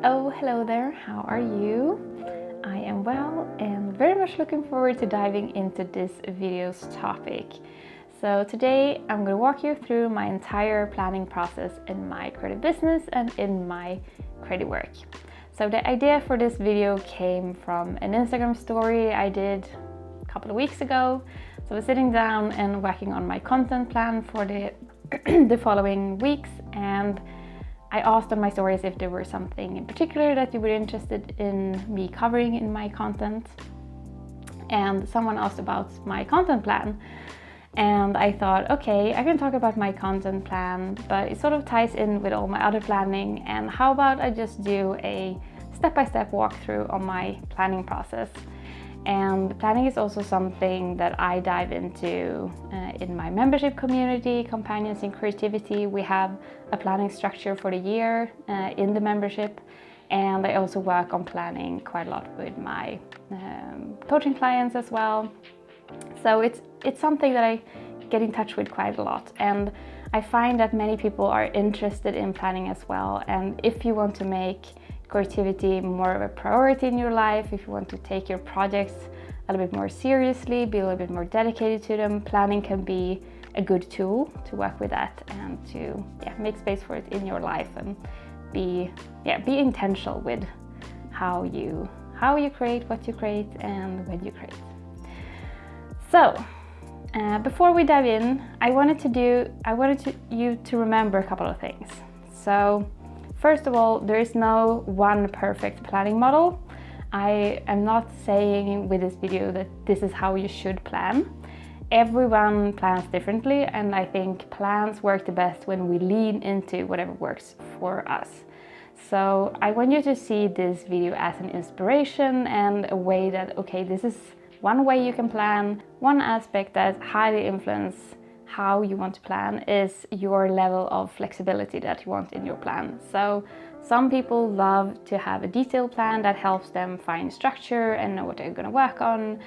Oh, hello there, how are you? I am well and very much looking forward to diving into this video's topic. So today I'm going to walk you through my entire planning process in my creative business and in my creative work. So the idea for this video came from an Instagram story I did a couple of weeks ago. So I was sitting down and working on my content plan for the following weeks, and I asked on my stories if there were something in particular that you were interested in me covering in my content. And someone asked about my content plan. And I thought, okay, I can talk about my content plan, but it sort of ties in with all my other planning. And how about I just do a step-by-step walkthrough on my planning process. And planning is also something that I dive into in my membership community, Companions in Creativity. We have a planning structure for the year in the membership, and I also work on planning quite a lot with my coaching clients as well. So it's something that I get in touch with quite a lot, and I find that many people are interested in planning as well. And if you want to make creativity more of a priority in your life, if you want to take your projects a little bit more seriously, be a little bit more dedicated to them, planning can be a good tool to work with that and to make space for it in your life and be intentional with how you create, what you create, and when you create. So before we dive in, I wanted you to remember a couple of things. So first of all, there is no one perfect planning model. I am not saying with this video that this is how you should plan. Everyone plans differently, and I think plans work the best when we lean into whatever works for us. So I want you to see this video as an inspiration and a way that, okay, this is one way you can plan. One aspect that highly influences how you want to plan is your level of flexibility that you want in your plan. So some people love to have a detailed plan that helps them find structure and know what they're going to work on,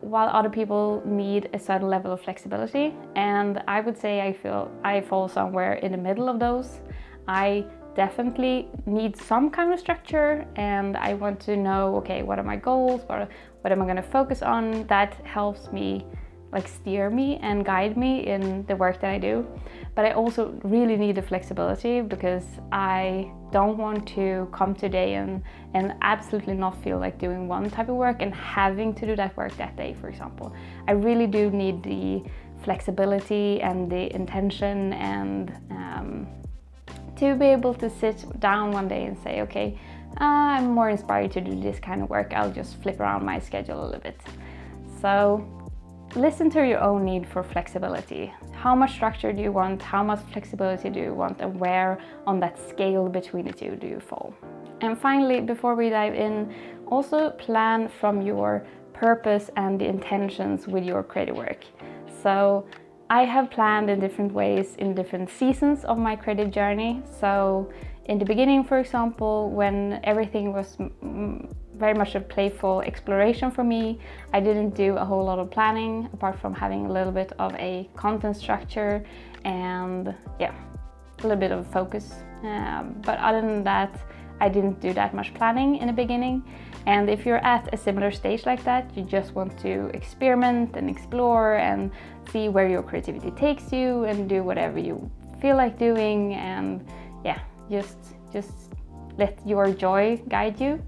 while other people need a certain level of flexibility. And I would say I feel I fall somewhere in the middle of those. I definitely need some kind of structure, and I want to know, okay, what are my goals, what am I going to focus on? That helps me steer me and guide me in the work that I do. But I also really need the flexibility, because I don't want to come today and absolutely not feel like doing one type of work and having to do that work that day, for example. I really do need the flexibility and the intention and to be able to sit down one day and say, okay, I'm more inspired to do this kind of work. I'll just flip around my schedule a little bit. So listen to your own need for flexibility. How much structure do you want? How much flexibility do you want? And where on that scale between the two do you fall? And finally, before we dive in, also plan from your purpose and the intentions with your creative work. So I have planned in different ways in different seasons of my creative journey. So in the beginning, for example, when everything was very much a playful exploration for me, I didn't do a whole lot of planning apart from having a little bit of a content structure and a little bit of focus. But other than that, I didn't do that much planning in the beginning. And if you're at a similar stage like that, you just want to experiment and explore and see where your creativity takes you and do whatever you feel like doing, and just let your joy guide you,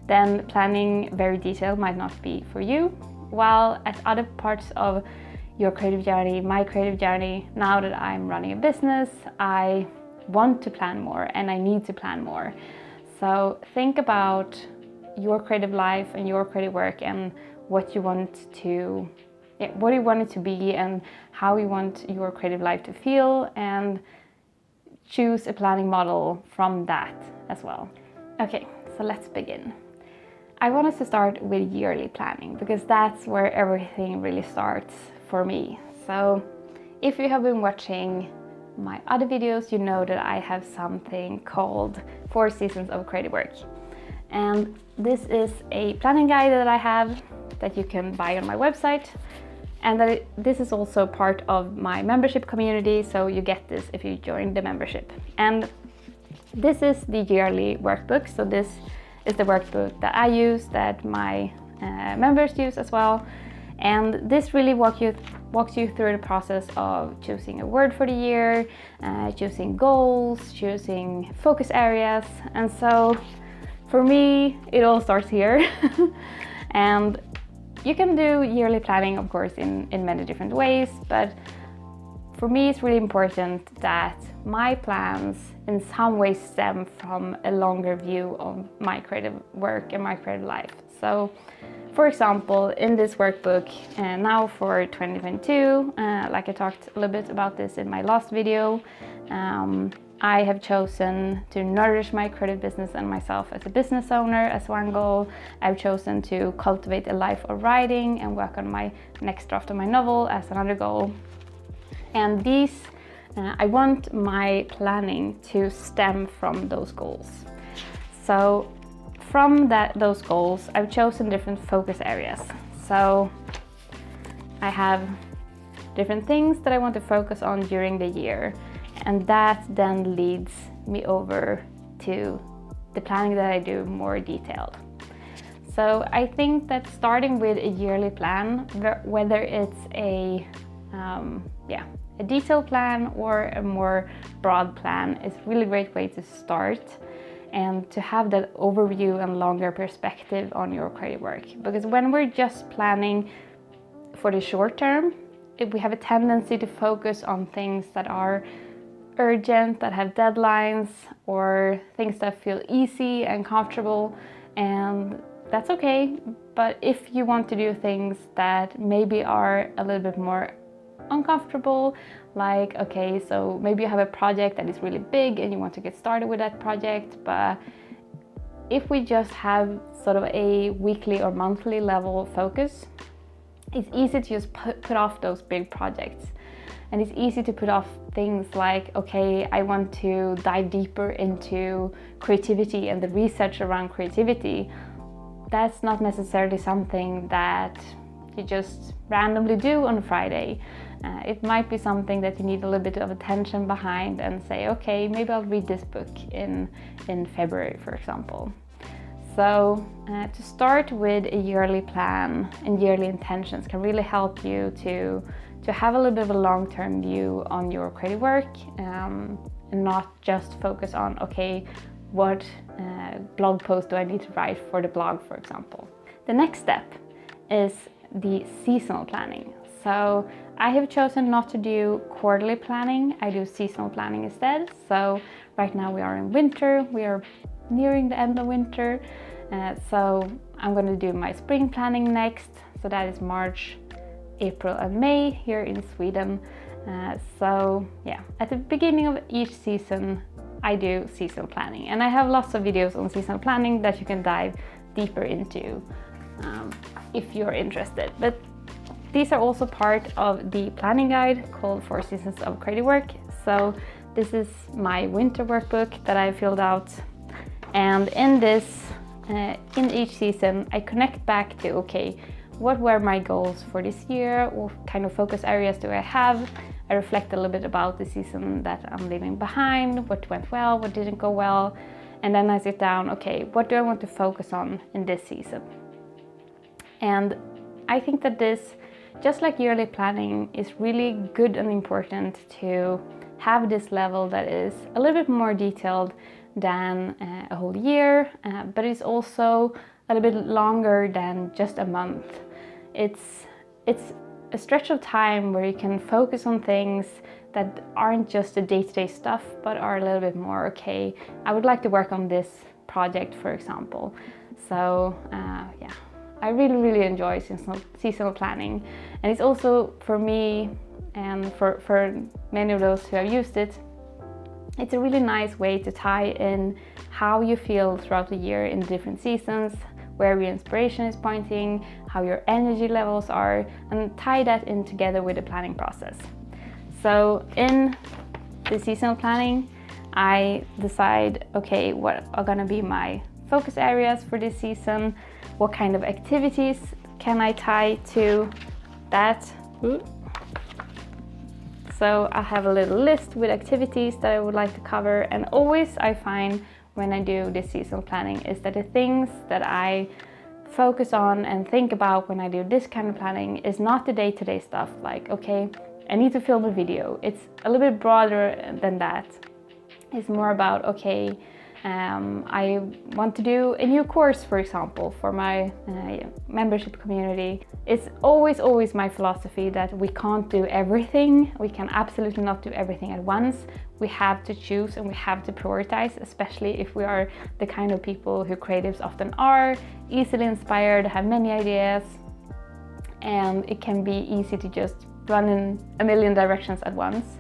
then planning very detailed might not be for you. While at other parts of your creative journey, my creative journey, now that I'm running a business, I want to plan more and I need to plan more. So think about your creative life and your creative work and what you want it to be and how you want your creative life to feel, and choose a planning model from that as well. Okay, so let's begin. I want us to start with yearly planning, because that's where everything really starts for me. So if you have been watching my other videos, you know that I have something called 4 Seasons of Creative Work. And this is a planning guide that I have that you can buy on my website. And this is also part of my membership community, so you get this if you join the membership. And This is the yearly workbook. So this is the workbook that I use, that my members use as well. And this really walks you through the process of choosing a word for the year, choosing goals, choosing focus areas. And so for me, it all starts here. And you can do yearly planning, of course, in many different ways, but for me, it's really important that my plans in some way stem from a longer view of my creative work and my creative life. So, for example, in this workbook, now for 2022, like I talked a little bit about this in my last video, I have chosen to nourish my creative business and myself as a business owner as one goal. I've chosen to cultivate a life of writing and work on my next draft of my novel as another goal. And these, I want my planning to stem from those goals. So from those goals, I've chosen different focus areas. So I have different things that I want to focus on during the year. And that then leads me over to the planning that I do more detailed. So I think that starting with a yearly plan, whether it's a detailed plan or a more broad plan, is a really great way to start and to have that overview and longer perspective on your creative work. Because when we're just planning for the short term, we have a tendency to focus on things that are urgent, that have deadlines, or things that feel easy and comfortable, and that's okay. But if you want to do things that maybe are a little bit more uncomfortable, like, okay, so maybe you have a project that is really big and you want to get started with that project, but if we just have sort of a weekly or monthly level focus, it's easy to just put off those big projects. And it's easy to put off things like, okay, I want to dive deeper into creativity and the research around creativity. That's not necessarily something that you just randomly do on Friday. It might be something that you need a little bit of attention behind and say, okay, maybe I'll read this book in February, for example. So to start with a yearly plan and yearly intentions can really help you to have a little bit of a long-term view on your creative work, and not just focus on, okay, what blog post do I need to write for the blog, for example. The next step is the seasonal planning. So I have chosen not to do quarterly planning, I do seasonal planning instead. So right now we are in winter, we are nearing the end of winter, so I'm going to do my spring planning next, so that is March, April and May here in Sweden. So yeah, at the beginning of each season I do seasonal planning, and I have lots of videos on seasonal planning that you can dive deeper into if you're interested. But these are also part of the planning guide called 4 Seasons of Creative Work. So this is my winter workbook that I filled out, and in this, in each season I connect back to, okay, what were my goals for this year? What kind of focus areas do I have? I reflect a little bit about the season that I'm leaving behind, what went well, what didn't go well, and then I sit down, okay, what do I want to focus on in this season? And I think that this, just like yearly planning, is really good and important to have this level that is a little bit more detailed than a whole year, but it's also a little bit longer than just a month. It's a stretch of time where you can focus on things that aren't just the day-to-day stuff, but are a little bit more, okay, I would like to work on this project, for example. So yeah, I really enjoy seasonal planning, and it's also, for me and for many of those who have used it, it's a really nice way to tie in how you feel throughout the year in different seasons, where your inspiration is pointing, how your energy levels are, and tie that in together with the planning process. So in the seasonal planning, I decide, okay, what are gonna be my focus areas for this season? What kind of activities can I tie to that? So I have a little list with activities that I would like to cover, and always I find when I do this seasonal planning is that the things that I focus on and think about when I do this kind of planning is not the day-to-day stuff like, okay, I need to film a video. It's a little bit broader than that. It's more about, okay, I want to do a new course, for example, for my membership community. It's always my philosophy that we can't do everything. We can absolutely not do everything at once. We have to choose and we have to prioritize, especially if we are the kind of people who creatives often are, easily inspired, have many ideas, and it can be easy to just run in a million directions at once.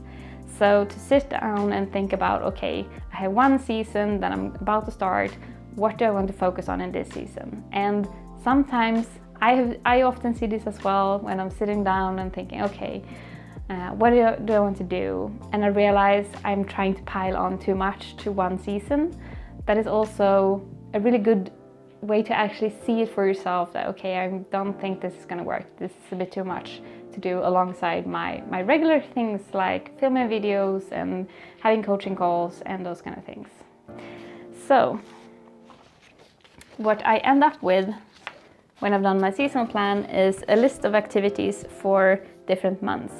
So to sit down and think about, okay, I have one season that I'm about to start. What do I want to focus on in this season? And sometimes I often see this as well when I'm sitting down and thinking, okay, what do I want to do? And I realize I'm trying to pile on too much to one season. That is also a really good way to actually see it for yourself that, okay, I don't think this is going to work. This is a bit too much to do alongside my regular things like filming videos and having coaching calls and those kind of things. So what I end up with when I've done my seasonal plan is a list of activities for different months.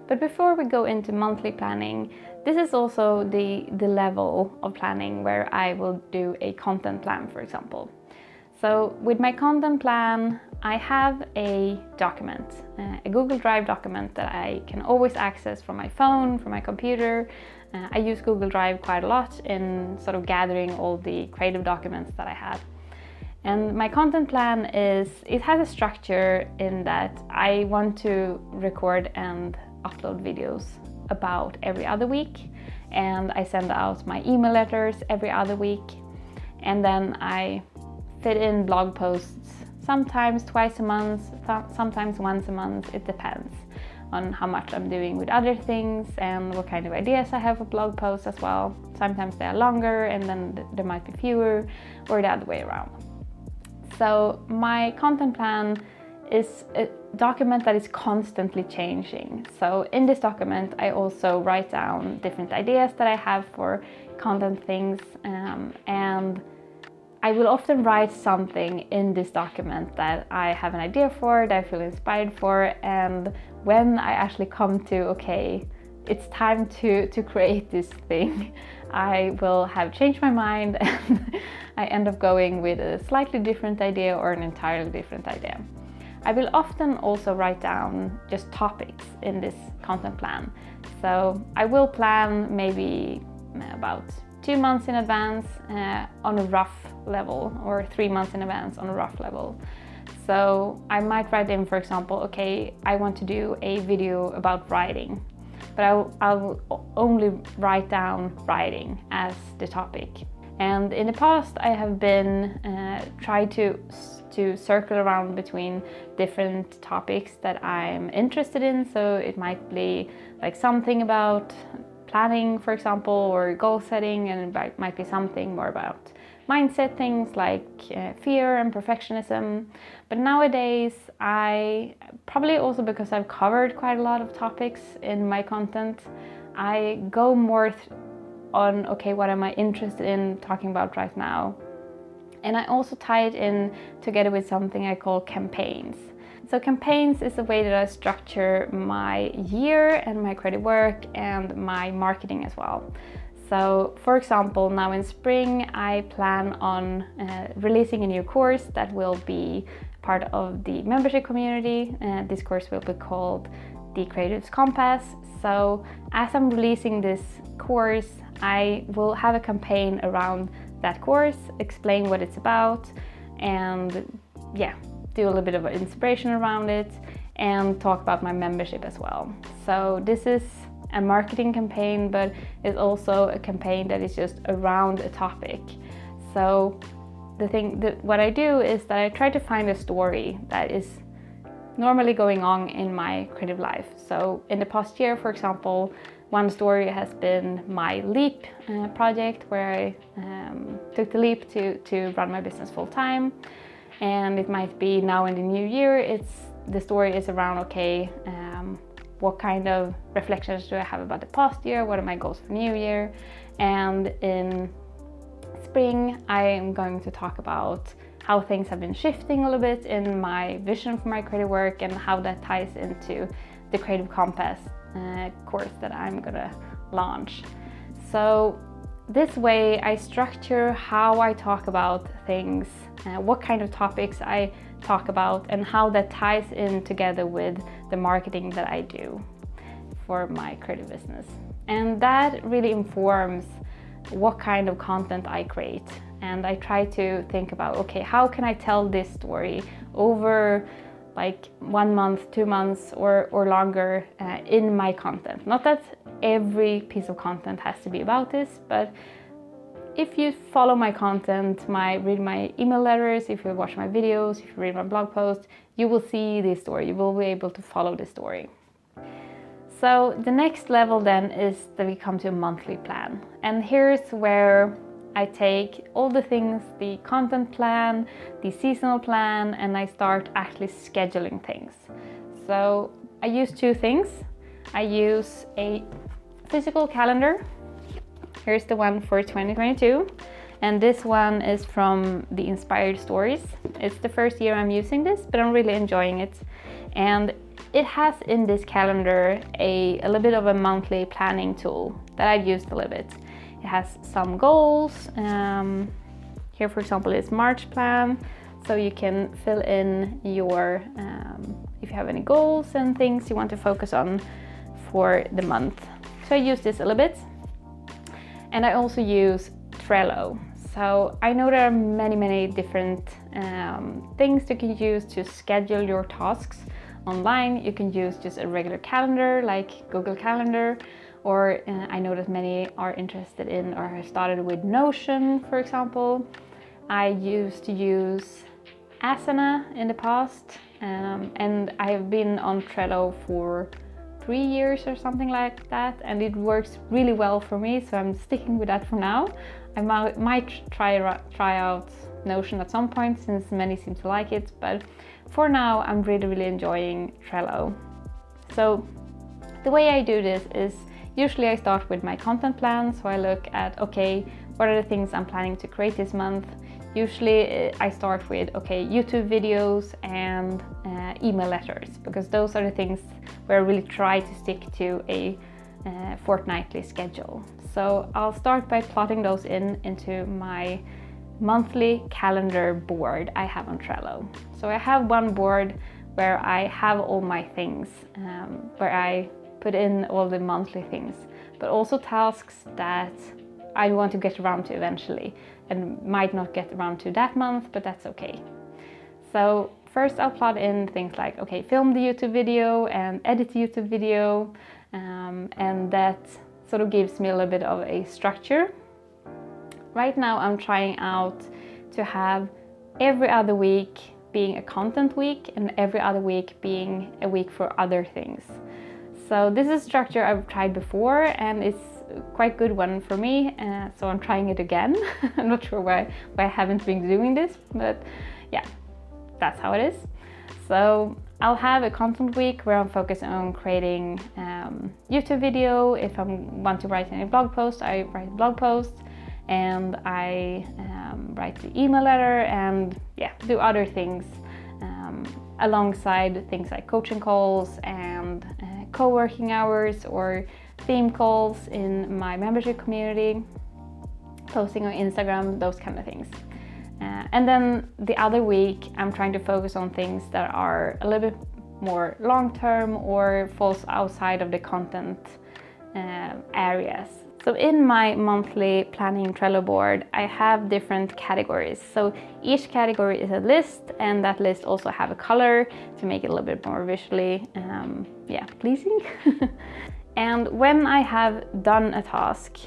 But before we go into monthly planning, this is also the level of planning where I will do a content plan, for example. So with my content plan, I have a document, a Google Drive document that I can always access from my phone, from my computer. I use Google Drive quite a lot in sort of gathering all the creative documents that I have. And my content plan it has a structure in that I want to record and upload videos about every other week. And I send out my email letters every other week. And then I fit in blog posts, sometimes twice a month, sometimes once a month. It depends on how much I'm doing with other things and what kind of ideas I have for blog posts as well. Sometimes they are longer and then there might be fewer, or the other way around. So my content plan is a document that is constantly changing. So in this document, I also write down different ideas that I have for content things, and I will often write something in this document that I have an idea for, that I feel inspired for, and when I actually come to, okay, it's time to create this thing, I will have changed my mind and I end up going with a slightly different idea or an entirely different idea. I will often also write down just topics in this content plan. So I will plan maybe about 2 months in advance on a rough level, or 3 months in advance on a rough level. So I might write in, for example, okay, I want to do a video about writing, but I'll only write down writing as the topic. And in the past I have been tried to circle around between different topics that I'm interested in. So it might be like something about planning, for example, or goal setting, and it might be something more about mindset things like fear and perfectionism. But nowadays, I probably also because I've covered quite a lot of topics in my content, I go more on, okay, what am I interested in talking about right now? And I also tie it in together with something I call campaigns. So campaigns is the way that I structure my year and my creative work and my marketing as well. So for example, now in spring, I plan on releasing a new course that will be part of the membership community. This course will be called The Creatives Compass. So as I'm releasing this course, I will have a campaign around that course, explain what it's about, and yeah, do a little bit of inspiration around it and talk about my membership as well. So this is a marketing campaign, but it's also a campaign that is just around a topic. So what I do is that I try to find a story that is normally going on in my creative life. So in the past year, for example, one story has been my leap project, where I took the leap to run my business full time. And it might be now in the new year, the story is around, okay, what kind of reflections do I have about the past year, what are my goals for New Year. And in spring I am going to talk about how things have been shifting a little bit in my vision for my creative work and how that ties into the Creative Compass course that I'm gonna launch. So this way I structure how I talk about things, what kind of topics I talk about, and how that ties in together with the marketing that I do for my creative business. And that really informs what kind of content I create. And I try to think about, okay, how can I tell this story over like 1 month, 2 months or longer in my content. Not that every piece of content has to be about this, but if you follow my content, read my email letters, if you watch my videos, if you read my blog posts, you will see this story. You will be able to follow the story. So the next level then is that we come to a monthly plan. And here's where I take all the things, the content plan, the seasonal plan, and I start actually scheduling things. So I use 2 things. I use a physical calendar. Here's the one for 2022. And this one is from the Inspired Stories. It's the first year I'm using this, but I'm really enjoying it. And it has in this calendar a little bit of a monthly planning tool that I've used a little bit. It has some goals. Here, for example, is March plan. So you can fill in your, if you have any goals and things you want to focus on for the month. So I use this a little bit. And I also use Trello. So I know there are many different things you can use to schedule your tasks online. You can use just a regular calendar like Google Calendar, or I know that many are interested in or have started with Notion, for example. I used to use Asana in the past, and I have been on Trello for 3 years or something like that, and it works really well for me, so I'm sticking with that for now. I might try out Notion at some point, since many seem to like it, but for now I'm really enjoying Trello. So the way I do this is usually I start with my content plan. So I look at, okay, what are the things I'm planning to create this month? Usually I start with, okay, YouTube videos and email letters, because those are the things where I really try to stick to a fortnightly schedule. So I'll start by plotting those into my monthly calendar board I have on Trello. So I have one board where I have all my things, where I put in all the monthly things, but also tasks that I want to get around to eventually and might not get around to that month, but that's okay. So first I'll plot in things like, okay, film the YouTube video and edit the YouTube video, and that sort of gives me a little bit of a structure. Right now I'm trying out to have every other week being a content week and every other week being a week for other things. So this is a structure I've tried before and it's quite good one for me, so I'm trying it again. I'm not sure why I haven't been doing this, but yeah, that's how it is. So I'll have a content week where I'm focusing on creating YouTube video. If I want to write any blog post, I write blog posts, and I write the email letter and yeah, do other things alongside things like coaching calls and co-working hours or theme calls in my membership community, posting on Instagram, those kind of things. And then the other week I'm trying to focus on things that are a little bit more long-term or falls outside of the content areas. So in my monthly planning Trello board, I have different categories. So each category is a list, and that list also have a color to make it a little bit more visually pleasing. And when I have done a task,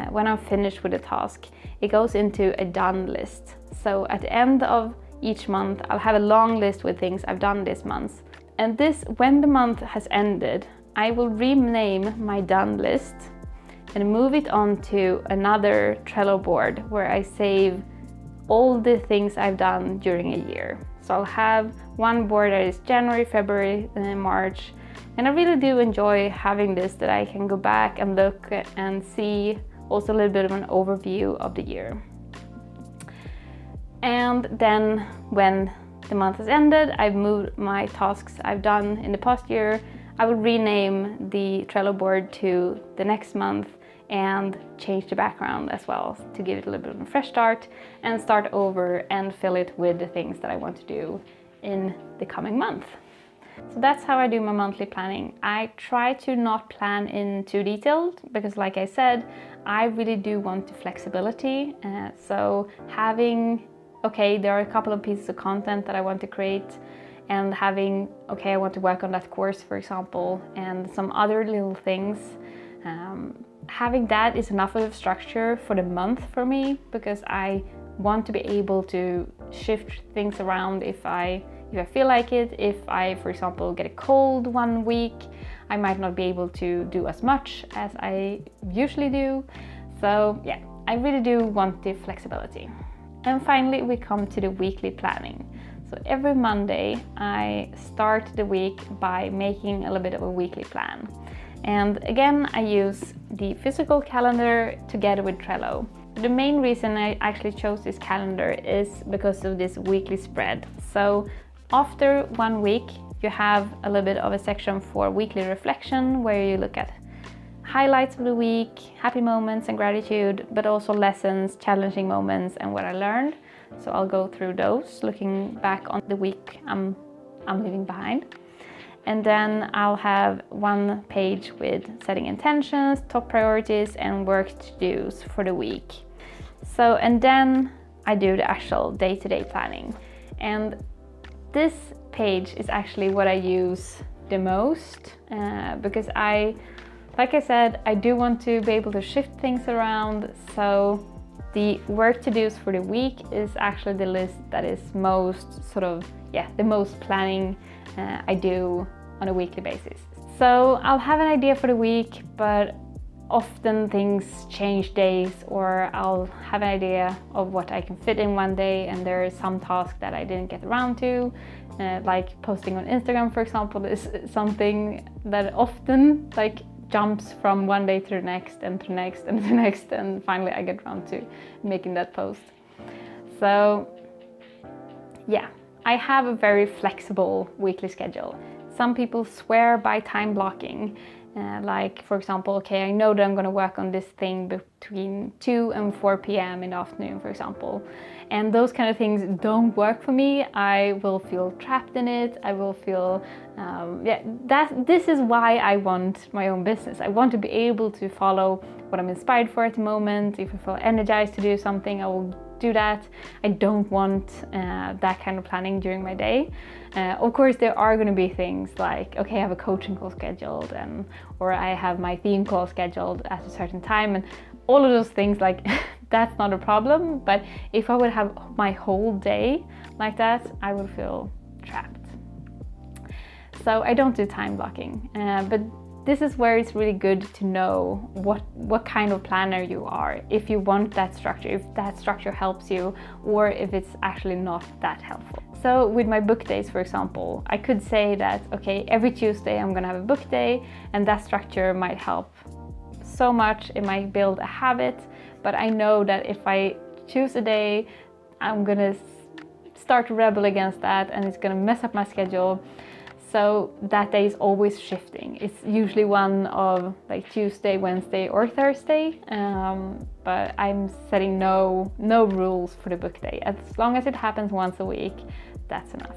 when I'm finished with a task, it goes into a done list. So at the end of each month, I'll have a long list with things I've done this month. And this, when the month has ended, I will rename my done list and move it on to another Trello board where I save all the things I've done during a year. So I'll have one board that is January, February, March, And I really do enjoy having this, that I can go back and look and see also a little bit of an overview of the year. And then when the month has ended, I've moved my tasks I've done in the past year. I will rename the Trello board to the next month and change the background as well to give it a little bit of a fresh start and start over and fill it with the things that I want to do in the coming month. So that's how I do my monthly planning. I try to not plan in too detailed because, like I said, I really do want the flexibility. So having, okay, there are a couple of pieces of content that I want to create, and having, okay, I want to work on that course, for example, and some other little things. Having that is enough of a structure for the month for me, because I want to be able to shift things around if I feel like it. If I, for example, get a cold one week, I might not be able to do as much as I usually do. So yeah, I really do want the flexibility. And finally, we come to the weekly planning. So every Monday, I start the week by making a little bit of a weekly plan. And again, I use the physical calendar together with Trello. The main reason I actually chose this calendar is because of this weekly spread. So after 1 week, you have a little bit of a section for weekly reflection, where you look at highlights of the week, happy moments and gratitude, but also lessons, challenging moments, and what I learned. So I'll go through those, looking back on the week I'm leaving behind. And then I'll have 1 page with setting intentions, top priorities, and work to-dos for the week. So, and then I do the actual day-to-day planning. And this page is actually what I use the most, because like I said, I do want to be able to shift things around. So the work to-dos for the week is actually the list that is most the most planning I do on a weekly basis. So I'll have an idea for the week, but often things change days, or I'll have an idea of what I can fit in one day, and there is some task that I didn't get around to, like posting on Instagram, for example, is something that often jumps from one day to the next and to the next and to the next, and finally I get around to making that post. So yeah, I have a very flexible weekly schedule. Some people swear by time blocking, like for example, okay, I know that I'm going to work on this thing between 2 and 4 p.m. in the afternoon, for example. And those kind of things don't work for me. I will feel trapped in it. I will feel, this is why I want my own business. I want to be able to follow what I'm inspired for at the moment. If I feel energized to do something, I will do that. I don't want that kind of planning during my day. Of course, there are going to be things like, okay, I have a coaching call scheduled, or I have my theme call scheduled at a certain time, and all of those things, that's not a problem. But if I would have my whole day like that, I would feel trapped. So I don't do time blocking, but this is where it's really good to know what kind of planner you are, if you want that structure, if that structure helps you, or if it's actually not that helpful. So with my book days, for example, I could say that, okay, every Tuesday I'm gonna have a book day, and that structure might help so much. It might build a habit, but I know that if I choose a day, I'm gonna start to rebel against that, and it's gonna mess up my schedule. So that day is always shifting. It's usually one of Tuesday, Wednesday, or Thursday. But I'm setting no rules for the book day. As long as it happens once a week, that's enough.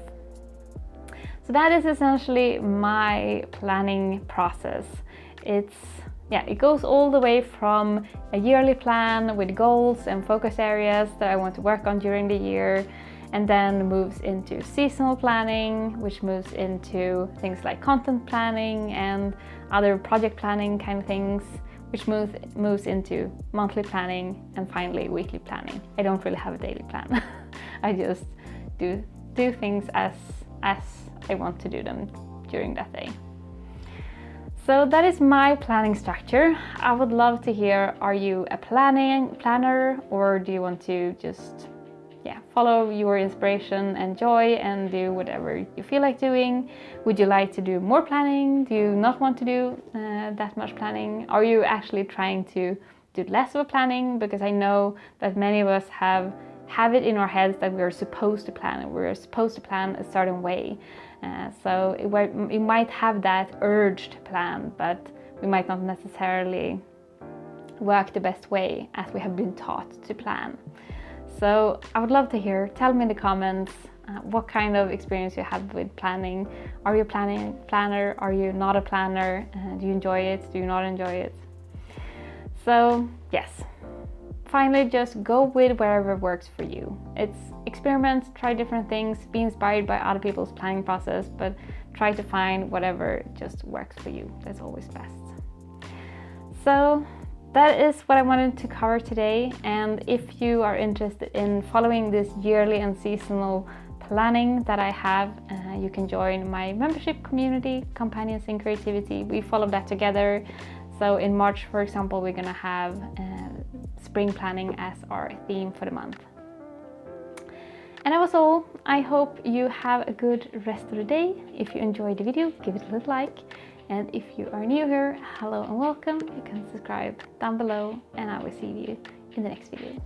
So that is essentially my planning process. It goes all the way from a yearly plan with goals and focus areas that I want to work on during the year, and then moves into seasonal planning, which moves into things like content planning and other project planning kind of things, which moves into monthly planning, and finally weekly planning. I don't really have a daily plan. I just do things as I want to do them during that day. So that is my planning structure. I would love to hear, are you a planner, or do you want to just yeah, follow your inspiration and joy and do whatever you feel like doing. Would you like to do more planning? Do you not want to do that much planning? Are you actually trying to do less of a planning? Because I know that many of us have it in our heads that we're supposed to plan, and we're supposed to plan a certain way. So it might have that urge to plan, but we might not necessarily work the best way as we have been taught to plan. So I would love to hear, tell me in the comments what kind of experience you have with planning. Are you a planner? Are you not a planner? Do you enjoy it? Do you not enjoy it? So yes, finally just go with wherever works for you. It's experiment, try different things, be inspired by other people's planning process, but try to find whatever just works for you. That's always best. So that is what I wanted to cover today, and if you are interested in following this yearly and seasonal planning that I have, you can join my membership community, Companions in Creativity. We follow that together. So in March, for example, we're gonna have spring planning as our theme for the month. And that was all. I hope you have a good rest of the day. If you enjoyed the video, give it a little like. And if you are new here, hello and welcome. You can subscribe down below, and I will see you in the next video.